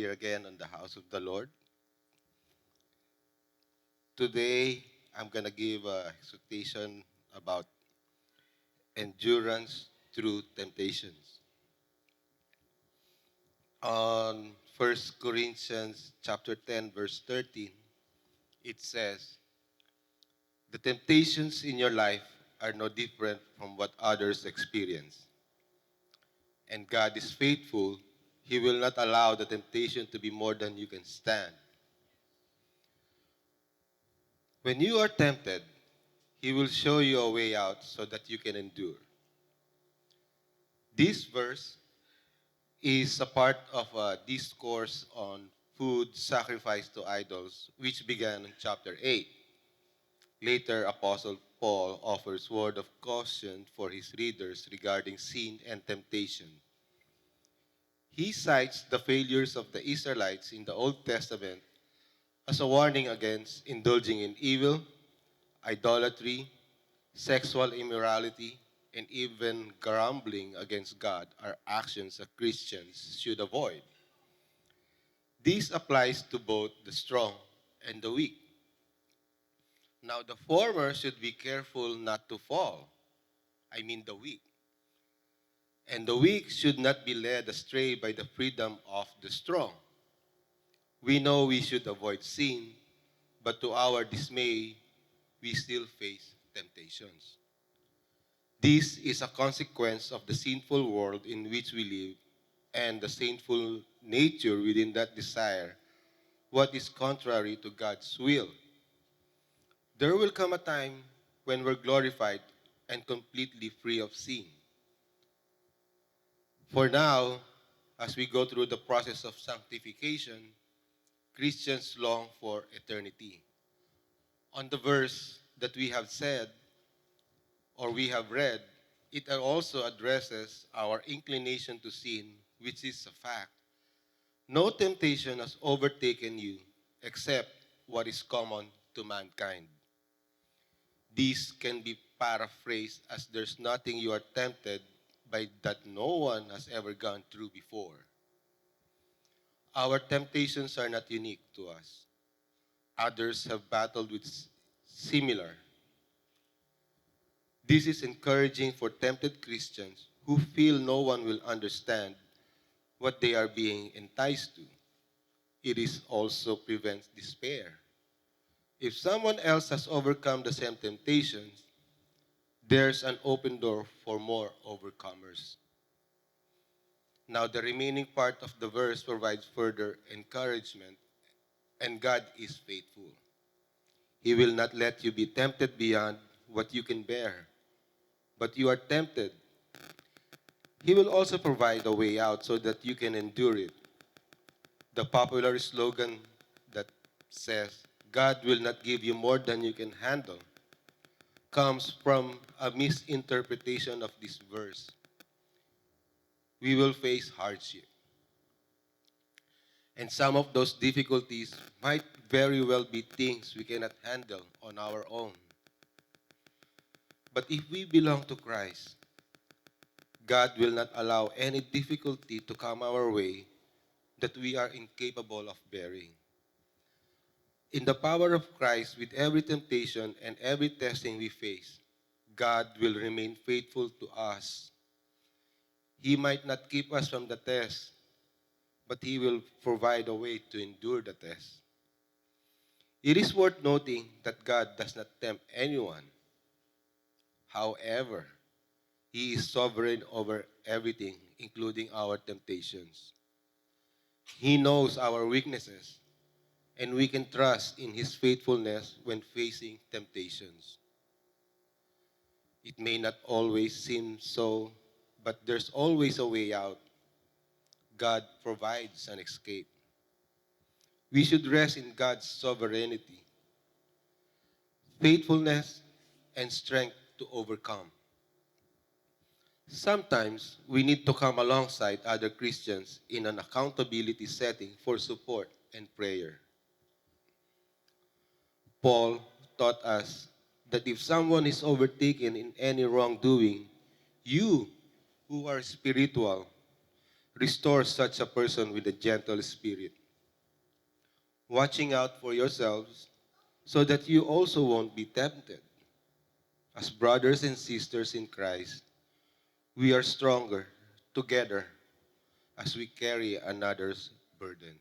here again on the house of the Lord. Today, I'm going to give a exhortation about endurance through temptations. On 1 Corinthians chapter 10, verse 13, it says, "The temptations in your life are no different from what others experience. And God is faithful. He will not allow the temptation to be more than you can stand. When you are tempted, He will show you a way out so that you can endure." This verse is a part of a discourse on food sacrificed to idols, which began in chapter 8. Later, Apostle Paul offers word of caution for his readers regarding sin and temptation. He cites the failures of the Israelites in the Old Testament as a warning against indulging in evil, idolatry, sexual immorality, and even grumbling against God are actions that Christians should avoid. This applies to both the strong and the weak. Now, the former should be careful not to fall. I mean, the weak. And the weak should not be led astray by the freedom of the strong. We know we should avoid sin, but to our dismay, we still face temptations. This is a consequence of the sinful world in which we live and the sinful nature within that desire, what is contrary to God's will. There will come a time when we're glorified and completely free of sin. For now, as we go through the process of sanctification, Christians long for eternity. On the verse that we have said or we have read, it also addresses our inclination to sin, which is a fact. No temptation has overtaken you except what is common to mankind. This can be paraphrased as there's nothing you are tempted by that no one has ever gone through before. Our temptations are not unique to us. Others have battled with similar. This is encouraging for tempted Christians who feel no one will understand what they are being enticed to. It is also prevents despair. If someone else has overcome the same temptations, there's an open door for more overcomers. Now, the remaining part of the verse provides further encouragement, and God is faithful. He will not let you be tempted beyond what you can bear, but you are tempted. He will also provide a way out so that you can endure it. The popular slogan that says, "God will not give you more than you can handle," comes from a misinterpretation of this verse. We will face hardship. And some of those difficulties might very well be things we cannot handle on our own. But if we belong to Christ, God will not allow any difficulty to come our way that we are incapable of bearing. In the power of Christ, with every temptation and every testing we face, God will remain faithful to us. He might not keep us from the test, but He will provide a way to endure the test. It is worth noting that God does not tempt anyone. However, He is sovereign over everything, including our temptations. He knows our weaknesses, and we can trust in His faithfulness when facing temptations. It may not always seem so, but there's always a way out. God provides an escape. We should rest in God's sovereignty, faithfulness, and strength to overcome. Sometimes we need to come alongside other Christians in an accountability setting for support and prayer. Paul taught us that if someone is overtaken in any wrongdoing, you who are spiritual Restore such a person with a gentle spirit, watching out for yourselves so that you also won't be tempted. As brothers and sisters in Christ, we are stronger together as we carry another's burden.